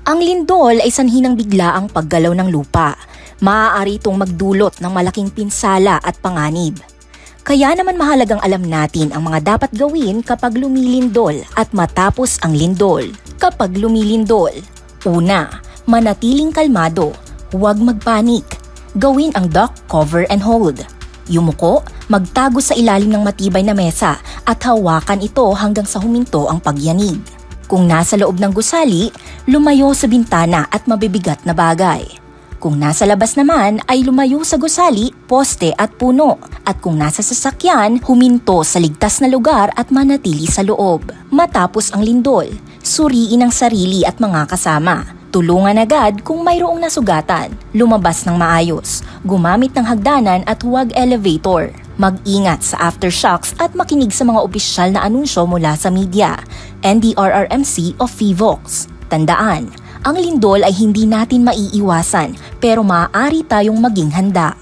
Ang lindol ay sanhi ng biglaang paggalaw ng lupa. Maaari itong magdulot ng malaking pinsala at panganib. Kaya naman mahalagang alam natin ang mga dapat gawin kapag lumilindol at matapos ang lindol. Kapag lumilindol, una, manatiling kalmado, huwag magpanik. Gawin ang duck cover and hold. Yumuko, magtago sa ilalim ng matibay na mesa at hawakan ito hanggang sa huminto ang pagyanig. Kung nasa loob ng gusali, lumayo sa bintana at mabibigat na bagay. Kung nasa labas naman ay lumayo sa gusali, poste at puno. At kung nasa sasakyan, huminto sa ligtas na lugar at manatili sa loob. Matapos ang lindol, suriin ang sarili at mga kasama. Tulungan agad kung mayroong nasugatan. Lumabas ng maayos. Gumamit ng hagdanan at huwag elevator. Mag-ingat sa aftershocks at makinig sa mga opisyal na anunsyo mula sa media, NDRRMC o PHIVOLCS. Tandaan, ang lindol ay hindi natin maiiwasan pero maaari tayong maging handa.